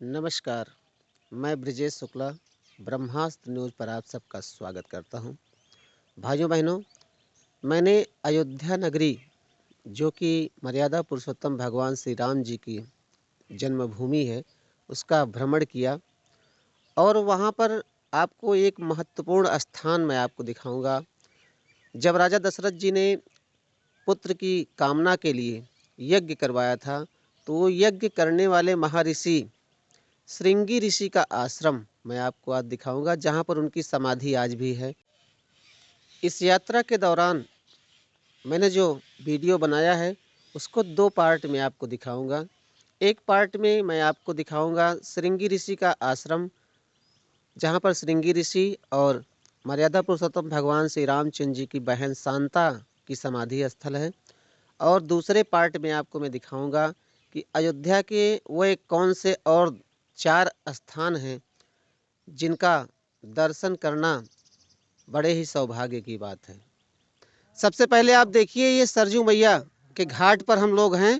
नमस्कार, मैं ब्रिजेश शुक्ला ब्रह्मास्त्र न्यूज़ पर आप सबका स्वागत करता हूं। भाइयों बहनों, मैंने अयोध्या नगरी जो कि मर्यादा पुरुषोत्तम भगवान श्री राम जी की जन्मभूमि है, उसका भ्रमण किया और वहां पर आपको एक महत्वपूर्ण स्थान मैं आपको दिखाऊंगा। जब राजा दशरथ जी ने पुत्र की कामना के लिए यज्ञ करवाया था, तो वो यज्ञ करने वाले महर्षि श्रृंगी ऋषि का आश्रम मैं आपको आज दिखाऊंगा, जहां पर उनकी समाधि आज भी है। इस यात्रा के दौरान मैंने जो वीडियो बनाया है उसको दो पार्ट में आपको दिखाऊंगा। एक पार्ट में मैं आपको दिखाऊंगा श्रृंगी ऋषि का आश्रम, जहां पर श्रृंगी ऋषि और मर्यादा पुरुषोत्तम भगवान श्री रामचंद्र जी की बहन शांता की समाधि स्थल है। और दूसरे पार्ट में आपको मैं दिखाऊंगा कि अयोध्या के वो एक कौन से और 4 स्थान हैं जिनका दर्शन करना बड़े ही सौभाग्य की बात है। सबसे पहले आप देखिए, ये सरजू मैया के घाट पर हम लोग हैं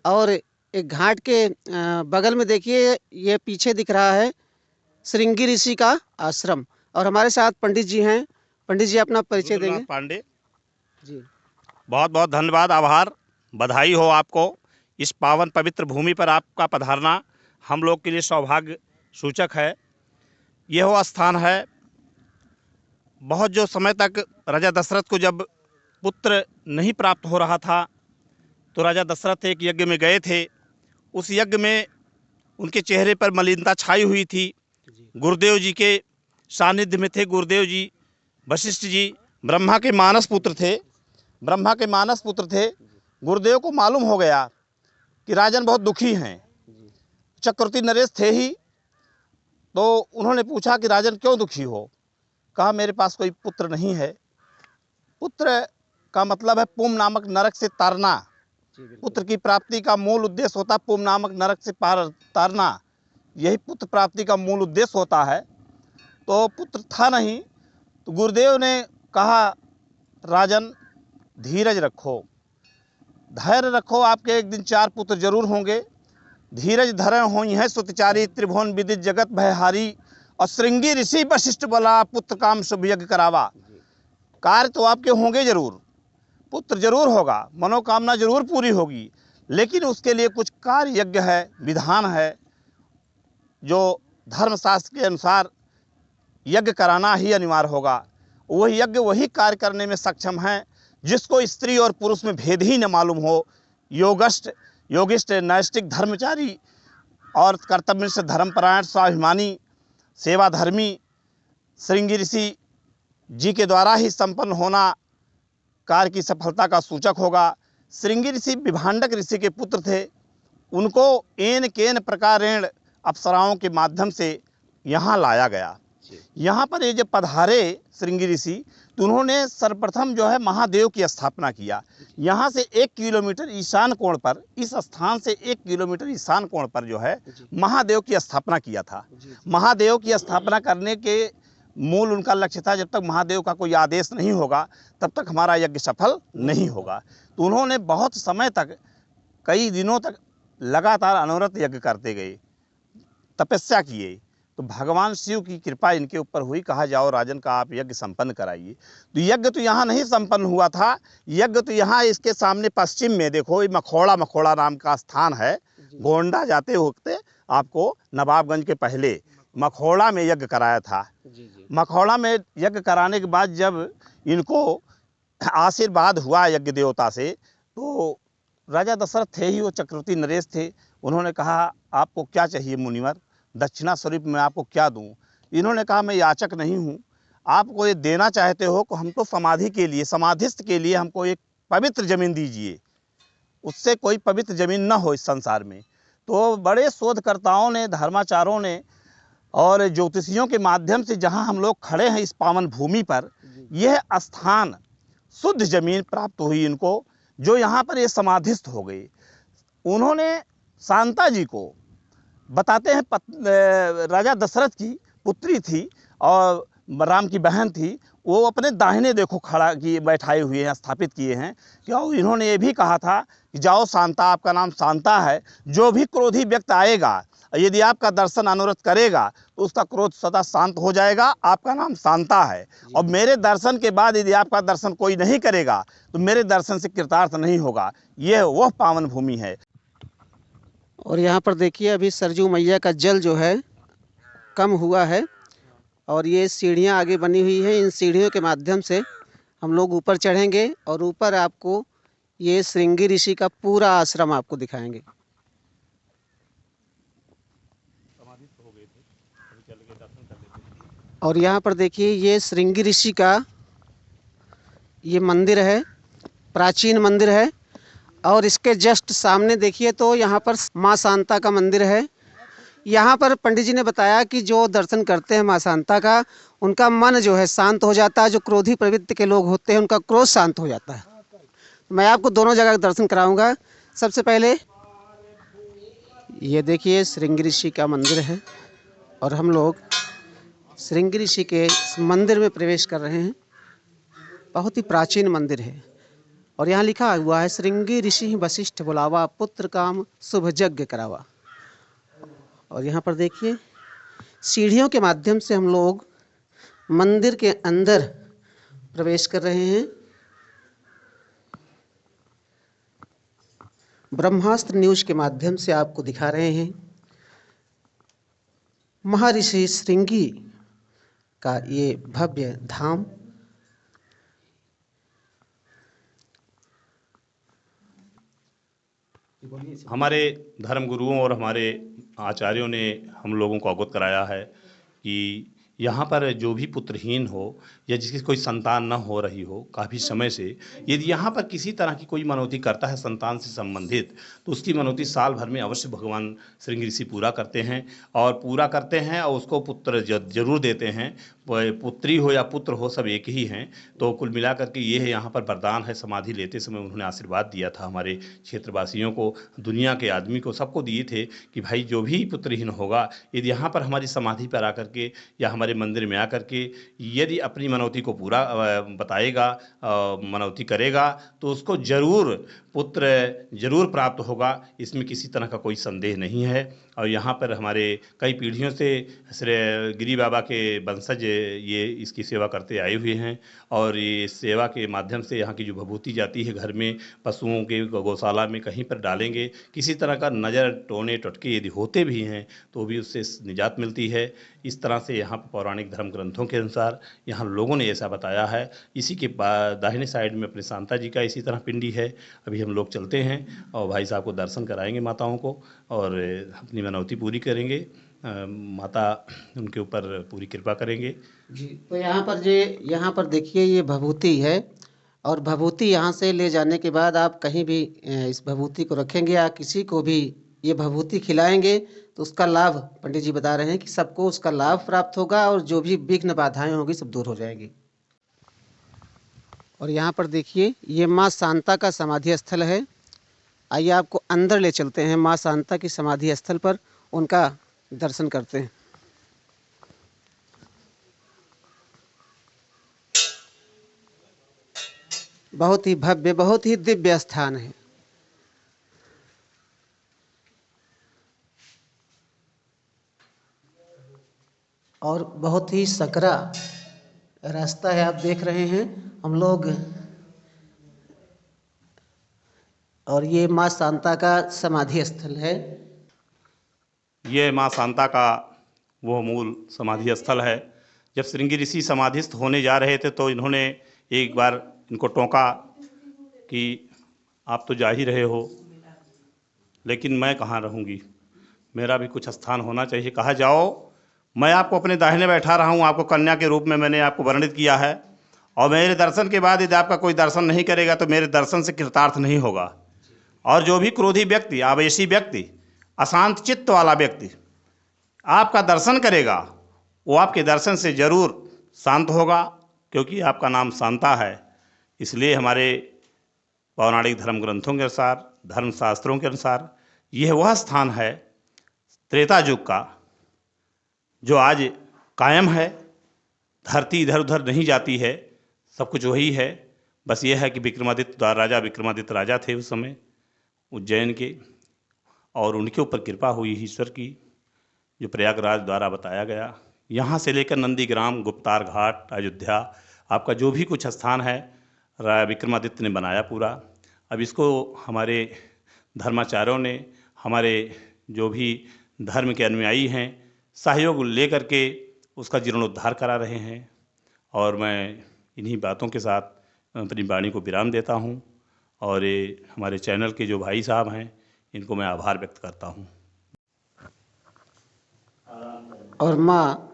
और एक घाट के बगल में देखिए, ये पीछे दिख रहा है श्रृंगी ऋषि का आश्रम। और हमारे साथ पंडित जी हैं। पंडित जी अपना परिचय देंगे। पांडे जी, बहुत बहुत धन्यवाद, आभार, बधाई हो आपको। इस पावन पवित्र भूमि पर आपका पधारना हम लोग के लिए सौभाग्य सूचक है। यह वो स्थान है, बहुत जो समय तक राजा दशरथ को जब पुत्र नहीं प्राप्त हो रहा था, तो राजा दशरथ एक यज्ञ में गए थे। उस यज्ञ में उनके चेहरे पर मलिनता छाई हुई थी। गुरुदेव जी के सानिध्य में थे। गुरुदेव जी वशिष्ठ जी ब्रह्मा के मानस पुत्र थे। गुरुदेव को मालूम हो गया कि राजन बहुत दुखी हैं। चक्रवर्ती नरेश थे ही, तो उन्होंने पूछा कि राजन क्यों दुखी हो। कहा मेरे पास कोई पुत्र नहीं है। पुत्र का मतलब है पुम नामक नरक से तारना। पुत्र की प्राप्ति का मूल उद्देश्य होता है पुम नामक नरक से पार तारना। यही पुत्र प्राप्ति का मूल उद्देश्य होता है। तो पुत्र था नहीं, तो गुरुदेव ने कहा राजन धीरज रखो, धैर्य रखो, आपके एक दिन 4 पुत्र जरूर होंगे। धीरज धरण होई है सुतचारी, त्रिभुवन विदित जगत भयहारी, और श्रृंगी ऋषि वशिष्ठ बोला पुत्र काम शुभ यज्ञ करावा। कार्य तो आपके होंगे जरूर, पुत्र जरूर होगा, मनोकामना जरूर पूरी होगी, लेकिन उसके लिए कुछ कार्य यज्ञ है, विधान है, जो धर्मशास्त्र के अनुसार यज्ञ कराना ही अनिवार्य होगा। वही यज्ञ वही कार्य करने में सक्षम है जिसको स्त्री और पुरुष में भेद ही न मालूम हो। योगिष्ठ नैष्टिक धर्मचारी और कर्तव्यनिष्ठ धर्मपरायण स्वाभिमानी सेवाधर्मी श्रृंगी ऋषि जी के द्वारा ही संपन्न होना कार्य की सफलता का सूचक होगा। श्रृंगी ऋषि विभांडक ऋषि के पुत्र थे। उनको एन केन प्रकारेण अप्सराओं के माध्यम से यहाँ लाया गया। यहाँ पर ये जब पधारे श्रृंगी ऋषि, तो उन्होंने सर्वप्रथम जो है महादेव की स्थापना किया। यहाँ से 1 किलोमीटर ईशान कोण पर, इस स्थान से 1 किलोमीटर ईशान कोण पर जो है महादेव की स्थापना किया था। महादेव की स्थापना करने के मूल उनका लक्ष्य था, जब तक महादेव का कोई आदेश नहीं होगा तब तक हमारा यज्ञ सफल नहीं होगा। तो उन्होंने बहुत समय तक, कई दिनों तक लगातार अनवरत यज्ञ करते गए, तपस्या किए। तो भगवान शिव की कृपा इनके ऊपर हुई। कहा जाओ राजन का आप यज्ञ संपन्न कराइए। तो यज्ञ तो यहाँ नहीं संपन्न हुआ था। यज्ञ तो यहाँ इसके सामने पश्चिम में देखो, ये मखौड़ा नाम का स्थान है। गोंडा जाते होते आपको नवाबगंज के पहले मखौड़ा में यज्ञ कराया था। मखौड़ा में यज्ञ कराने के बाद जब इनको आशीर्वाद हुआ यज्ञ देवता से, तो राजा दशरथ थे ही, वो चक्रवर्ती नरेश थे। उन्होंने कहा आपको क्या चाहिए मुनिवर, दक्षिणा स्वरूप मैं आपको क्या दूं। इन्होंने कहा मैं याचक नहीं हूँ, आपको ये देना चाहते हो तो हमको समाधि के लिए, समाधिस्थ के लिए हमको एक पवित्र जमीन दीजिए, उससे कोई पवित्र जमीन न हो इस संसार में। तो बड़े शोधकर्ताओं ने, धर्माचारों ने और ज्योतिषियों के माध्यम से जहाँ हम लोग खड़े हैं इस पावन भूमि पर, यह स्थान शुद्ध जमीन प्राप्त हुई इनको, जो यहाँ पर ये समाधिस्थ हो गए। उन्होंने शांता जी को, बताते हैं राजा दशरथ की पुत्री थी और राम की बहन थी, वो अपने दाहिने देखो खड़ा किए बैठाए हुए हैं, स्थापित किए हैं। क्या इन्होंने ये भी कहा था कि जाओ शांता, आपका नाम शांता है, जो भी क्रोधी व्यक्ति आएगा यदि आपका दर्शन अनुरत करेगा तो उसका क्रोध सदा शांत हो जाएगा। आपका नाम शांता है। और मेरे दर्शन के बाद यदि आपका दर्शन कोई नहीं करेगा तो मेरे दर्शन से कृतार्थ नहीं होगा। यह वह पावन भूमि है। और यहाँ पर देखिए अभी सरजू मैया का जल जो है कम हुआ है और ये सीढ़ियाँ आगे बनी हुई हैं। इन सीढ़ियों के माध्यम से हम लोग ऊपर चढ़ेंगे और ऊपर आपको ये श्रृंगी ऋषि का पूरा आश्रम आपको दिखाएंगे। और यहाँ पर देखिए ये श्रृंगी ऋषि का ये मंदिर है, प्राचीन मंदिर है। और इसके जस्ट सामने देखिए तो यहाँ पर माँ शांता का मंदिर है। यहाँ पर पंडित जी ने बताया कि जो दर्शन करते हैं माँ शांता का, उनका मन जो है शांत हो जाता है। जो क्रोधी प्रवृत्ति के लोग होते हैं उनका क्रोध शांत हो जाता है। मैं आपको दोनों जगह दर्शन कराऊंगा। सबसे पहले ये देखिए श्रृंगी ऋषि का मंदिर है और हम लोग श्रृंगी ऋषि के मंदिर में प्रवेश कर रहे हैं। बहुत ही प्राचीन मंदिर है और यहाँ लिखा हुआ है श्रृंगी ऋषि वशिष्ठ बुलावा, पुत्र काम शुभ यज्ञ करावा। और यहाँ पर देखिए सीढ़ियों के माध्यम से हम लोग मंदिर के अंदर प्रवेश कर रहे हैं। ब्रह्मास्त्र न्यूज के माध्यम से आपको दिखा रहे हैं महर्षि श्रृंगी का ये भव्य धाम। हमारे धर्म गुरुओं और हमारे आचार्यों ने हम लोगों को अवगत कराया है कि यहाँ पर जो भी पुत्रहीन हो या जिसकी कोई संतान न हो रही हो काफ़ी समय से, यदि यहाँ पर किसी तरह की कोई मनौती करता है संतान से संबंधित, तो उसकी मनौती साल भर में अवश्य भगवान श्रृंगी ऋषि पूरा करते हैं। और उसको पुत्र जरूर देते हैं। पुत्री हो या पुत्र हो सब एक ही हैं। तो कुल मिलाकर के ये है यहाँ पर वरदान है। समाधि लेते समय उन्होंने आशीर्वाद दिया था हमारे क्षेत्रवासियों को, दुनिया के आदमी को, सबको दिए थे कि भाई जो भी पुत्रहीन होगा यदि यहाँ पर हमारी समाधि पर आकर के या हमारे मंदिर में आकर के यदि अपनी मनौती को पूरा बताएगा, मनौती करेगा, तो उसको जरूर पुत्र जरूर प्राप्त होगा। इसमें किसी तरह का कोई संदेह नहीं है। और यहाँ पर हमारे कई पीढ़ियों से श्री गिरी बाबा के वंशज ये इसकी सेवा करते आए हुए हैं। और ये सेवा के माध्यम से यहाँ की जो विभूति जाती है घर में, पशुओं के गौशाला में कहीं पर डालेंगे, किसी तरह का नज़र टोने टटके यदि होते भी हैं तो भी उससे निजात मिलती है। इस तरह से यहाँ पर पौराणिक धर्म ग्रंथों के अनुसार यहाँ लोगों ने ऐसा बताया है। इसी के दाहिने साइड में अपने शांता जी का इसी तरह पिंडी है। अभी हम लोग चलते हैं और भाई साहब को दर्शन कराएंगे माताओं को और अपनी मनौती पूरी करेंगे। माता उनके ऊपर पूरी कृपा करेंगे जी। तो यहाँ पर देखिए ये भभूति है और भभूति यहाँ से ले जाने के बाद आप कहीं भी इस भभूति को रखेंगे या किसी को भी ये भभूति खिलाएंगे तो उसका लाभ पंडित जी बता रहे हैं कि सबको उसका लाभ प्राप्त होगा और जो भी विघ्न बाधाएं होंगी सब दूर हो जाएंगी। और यहाँ पर देखिए ये माँ शांता का समाधि स्थल है। आइए आपको अंदर ले चलते हैं माँ शांता की समाधि स्थल पर, उनका दर्शन करते हैं। बहुत ही भव्य, बहुत ही दिव्य स्थान है। और बहुत ही सकरा रास्ता है, आप देख रहे हैं हम लोग। और ये माँ शांता का समाधि स्थल है। ये माँ शांता का वो मूल समाधि स्थल है। जब श्रृंगी ऋषि समाधिस्थ होने जा रहे थे तो इन्होंने एक बार इनको टोका कि आप तो जा ही रहे हो, लेकिन मैं कहाँ रहूँगी, मेरा भी कुछ स्थान होना चाहिए। कहा जाओ, मैं आपको अपने दाहिने बैठा रहा हूँ, आपको कन्या के रूप में मैंने आपको वर्णित किया है। और मेरे दर्शन के बाद यदि आपका कोई दर्शन नहीं करेगा तो मेरे दर्शन से कृतार्थ नहीं होगा। और जो भी क्रोधी व्यक्ति, आवेशी व्यक्ति, अशांत चित्त वाला व्यक्ति आपका दर्शन करेगा वो आपके दर्शन से जरूर शांत होगा, क्योंकि आपका नाम शांता है। इसलिए हमारे पौराणिक धर्म ग्रंथों के अनुसार, धर्म शास्त्रों के अनुसार यह वह स्थान है त्रेता युग का जो आज कायम है। धरती इधर उधर नहीं जाती है, सब कुछ वही है। बस ये है कि राजा विक्रमादित्य राजा थे उस समय उज्जैन के, और उनके ऊपर कृपा हुई ईश्वर की जो प्रयागराज द्वारा बताया गया, यहाँ से लेकर नंदीग्राम, गुप्तार घाट, अयोध्या, आपका जो भी कुछ स्थान है विक्रमादित्य ने बनाया पूरा। अब इसको हमारे धर्माचार्यों ने, हमारे जो भी धर्म के अनुयायी हैं, सहयोग लेकर के उसका जीर्णोद्धार करा रहे हैं। और मैं इन्हीं बातों के साथ अपनी वाणी को विराम देता हूँ। और ये हमारे चैनल के जो भाई साहब हैं, इनको मैं आभार व्यक्त करता हूँ। और माँ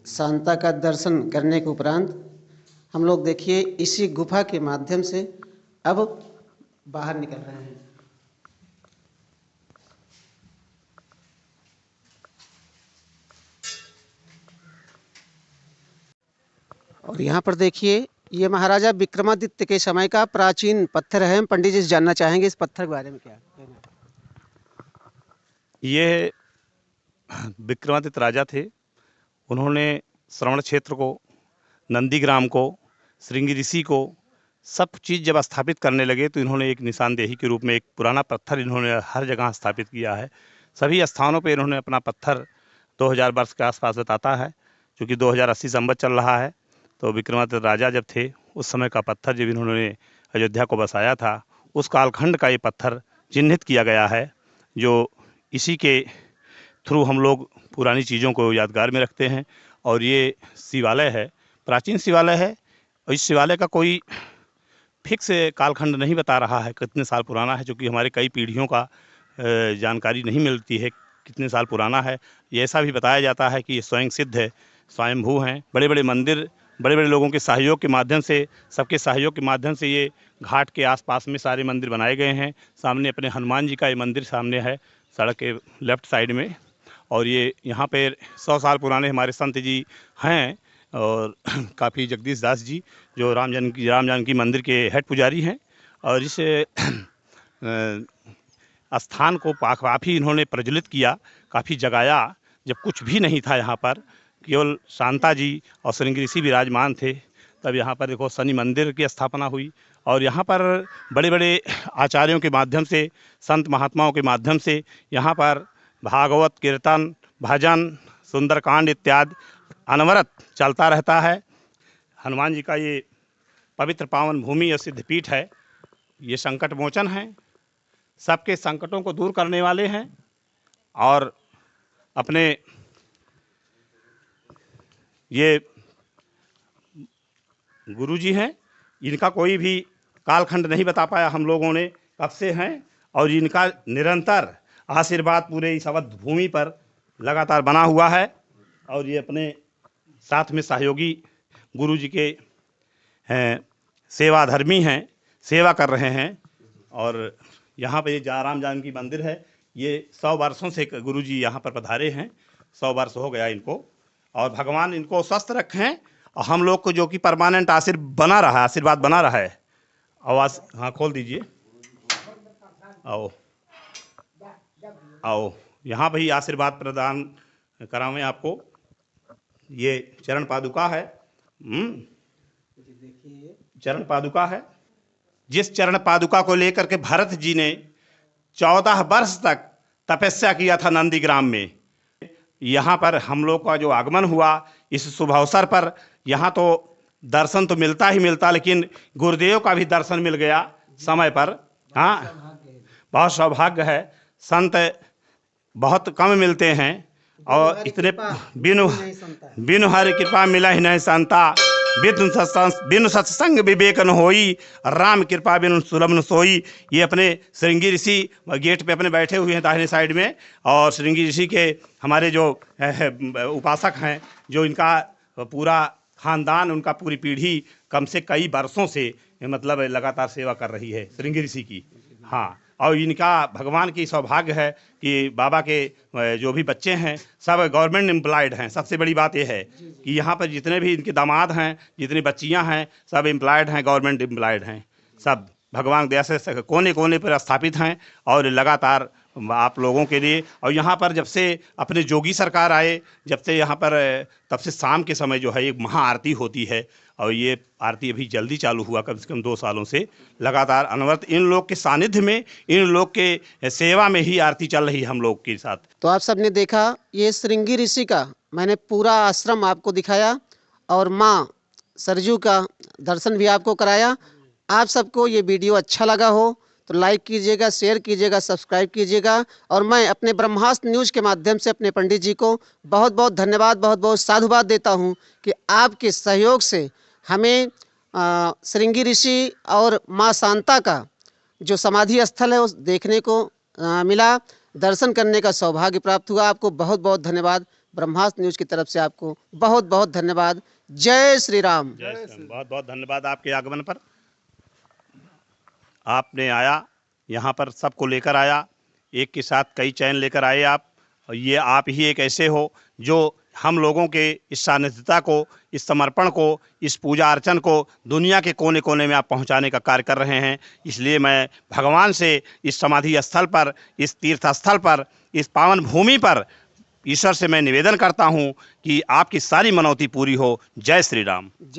शांता का दर्शन करने के उपरांत हम लोग देखिए इसी गुफा के माध्यम से अब बाहर निकल रहे हैं। और यहाँ पर देखिए ये महाराजा विक्रमादित्य के समय का प्राचीन पत्थर है। हम पंडित जी से जानना चाहेंगे इस पत्थर के बारे में क्या कहना है। ये विक्रमादित्य राजा थे। उन्होंने श्रवण क्षेत्र को, नंदीग्राम को, श्रृंगी ऋषि को, सब चीज़ जब स्थापित करने लगे तो इन्होंने एक निशानदेही के रूप में एक पुराना पत्थर इन्होंने हर जगह स्थापित किया है। सभी स्थानों पे इन्होंने अपना पत्थर 2000 वर्ष के आसपास बताता है, क्योंकि 2080 संवत चल रहा है। तो विक्रमादित्य राजा जब थे उस समय का पत्थर जब इन्होंने अयोध्या को बसाया था, उस कालखंड का ये पत्थर चिन्हित किया गया है, जो इसी के थ्रू हम लोग पुरानी चीज़ों को यादगार में रखते हैं। और ये शिवालय है, प्राचीन शिवालय है। और इस शिवालय का कोई फिक्स कालखंड नहीं बता रहा है कितने साल पुराना है, क्योंकि हमारे कई पीढ़ियों का जानकारी नहीं मिलती है कितने साल पुराना है। ये ऐसा भी बताया जाता है कि ये स्वयं सिद्ध है, स्वयंभू हैं। बड़े बड़े मंदिर, बड़े बड़े लोगों के सहयोग के माध्यम से, सबके सहयोग के माध्यम से ये घाट के आसपास में सारे मंदिर बनाए गए हैं। सामने अपने हनुमान जी का ये मंदिर सामने है, सड़क के लेफ्ट साइड में। और ये यहाँ पे 100 साल पुराने हमारे संत जी हैं, और काफ़ी जगदीश दास जी जो राम जानकी मंदिर के हेड पुजारी हैं। और इस स्थान को काफ़ी इन्होंने प्रज्वलित किया, काफ़ी जगाया। जब कुछ भी नहीं था यहाँ पर, केवल शांता जी और श्रृंगी ऋषि विराजमान थे, तब यहाँ पर देखो शनि मंदिर की स्थापना हुई। और यहाँ पर बड़े बड़े आचार्यों के माध्यम से, संत महात्माओं के माध्यम से यहाँ पर भागवत, कीर्तन, भजन, सुंदरकांड इत्यादि अनवरत चलता रहता है। हनुमान जी का ये पवित्र पावन भूमि और सिद्धपीठ है। ये संकट मोचन है, सबके संकटों को दूर करने वाले हैं। और अपने ये गुरु जी हैं, इनका कोई भी कालखंड नहीं बता पाया हम लोगों ने कब से हैं। और इनका निरंतर आशीर्वाद पूरे इस अवध भूमि पर लगातार बना हुआ है। और ये अपने साथ में सहयोगी गुरु जी के हैं, सेवाधर्मी हैं, सेवा कर रहे हैं। और यहाँ पे ये राम जानकी मंदिर है। ये 100 वर्षों से गुरु जी यहाँ पर पधारे हैं, 100 वर्ष हो गया इनको। और भगवान इनको स्वस्थ रखें, और हम लोग को जो कि परमानेंट आशीर्वाद बना रहा है। आवाज़ हाँ खोल दीजिए, आओ आओ यहाँ भी आशीर्वाद प्रदान करावें आपको। ये चरण पादुका है, चरण पादुका है। जिस चरण पादुका को लेकर के भरत जी ने 14 वर्ष तक तपस्या किया था नंदीग्राम में, यहाँ पर हम लोग का जो आगमन हुआ इस शुभ अवसर पर, यहाँ तो दर्शन तो मिलता ही मिलता, लेकिन गुरुदेव का भी दर्शन मिल गया समय पर। हाँ, बहुत सौभाग्य है। संत बहुत कम मिलते हैं, और इतने बिनु हरि कृपा मिला ही नहीं संता, बिनु सत्संग विवेक न होई, राम कृपा बिनु सुलभ न सोई। ये अपने श्रृंगी ऋषि गेट पे अपने बैठे हुए हैं दाहिने साइड में। और श्रृंगी ऋषि के हमारे जो उपासक हैं, जो इनका पूरा खानदान, उनका पूरी पीढ़ी कम से कई वर्षों से मतलब लगातार सेवा कर रही है श्रृंगी ऋषि की। हाँ, और इनका भगवान की सौभाग्य है कि बाबा के जो भी बच्चे हैं सब गवर्नमेंट एम्प्लॉयड हैं। सबसे बड़ी बात यह है कि यहाँ पर जितने भी इनके दामाद हैं, जितनी बच्चियाँ हैं, सब एम्प्लॉयड हैं, गवर्नमेंट एम्प्लॉयड हैं। सब भगवान दया से कोने कोने पर स्थापित हैं, और लगातार आप लोगों के लिए। और यहाँ पर जब से अपने जोगी सरकार आए, जब से यहाँ पर तब से शाम के समय जो है एक महाआरती होती है, और ये आरती अभी जल्दी चालू हुआ, कम से कम 2 सालों से लगातार अनवरत इन लोग के सानिध्य में, इन लोग के सेवा में ही आरती चल रही है हम लोग के साथ। तो आप सबने देखा, ये श्रृंगी ऋषि का मैंने पूरा आश्रम आपको दिखाया और माँ सरजू का दर्शन भी आपको कराया। आप सबको ये वीडियो अच्छा लगा हो तो लाइक कीजिएगा, शेयर कीजिएगा, सब्सक्राइब कीजिएगा। और मैं अपने ब्रह्मास्त्र न्यूज़ के माध्यम से अपने पंडित जी को बहुत बहुत धन्यवाद, बहुत बहुत साधुवाद देता हूँ कि आपके सहयोग से हमें श्रृंगी ऋषि और माँ शांता का जो समाधि स्थल है उस देखने को मिला, दर्शन करने का सौभाग्य प्राप्त हुआ। आपको बहुत बहुत धन्यवाद। ब्रह्मास्त्र न्यूज़ की तरफ से आपको बहुत बहुत धन्यवाद। जय श्री राम। बहुत बहुत धन्यवाद आपके आगमन पर। आपने आया, यहाँ पर सबको लेकर आया, एक के साथ कई चैन लेकर आए आप। और ये आप ही एक ऐसे हो जो हम लोगों के इस सानिध्यता को, इस समर्पण को, इस पूजा अर्चन को दुनिया के कोने कोने में आप पहुंचाने का कार्य कर रहे हैं। इसलिए मैं भगवान से इस समाधि स्थल पर, इस तीर्थ स्थल पर, इस पावन भूमि पर ईश्वर से मैं निवेदन करता हूं कि आपकी सारी मनौती पूरी हो। जय श्री राम।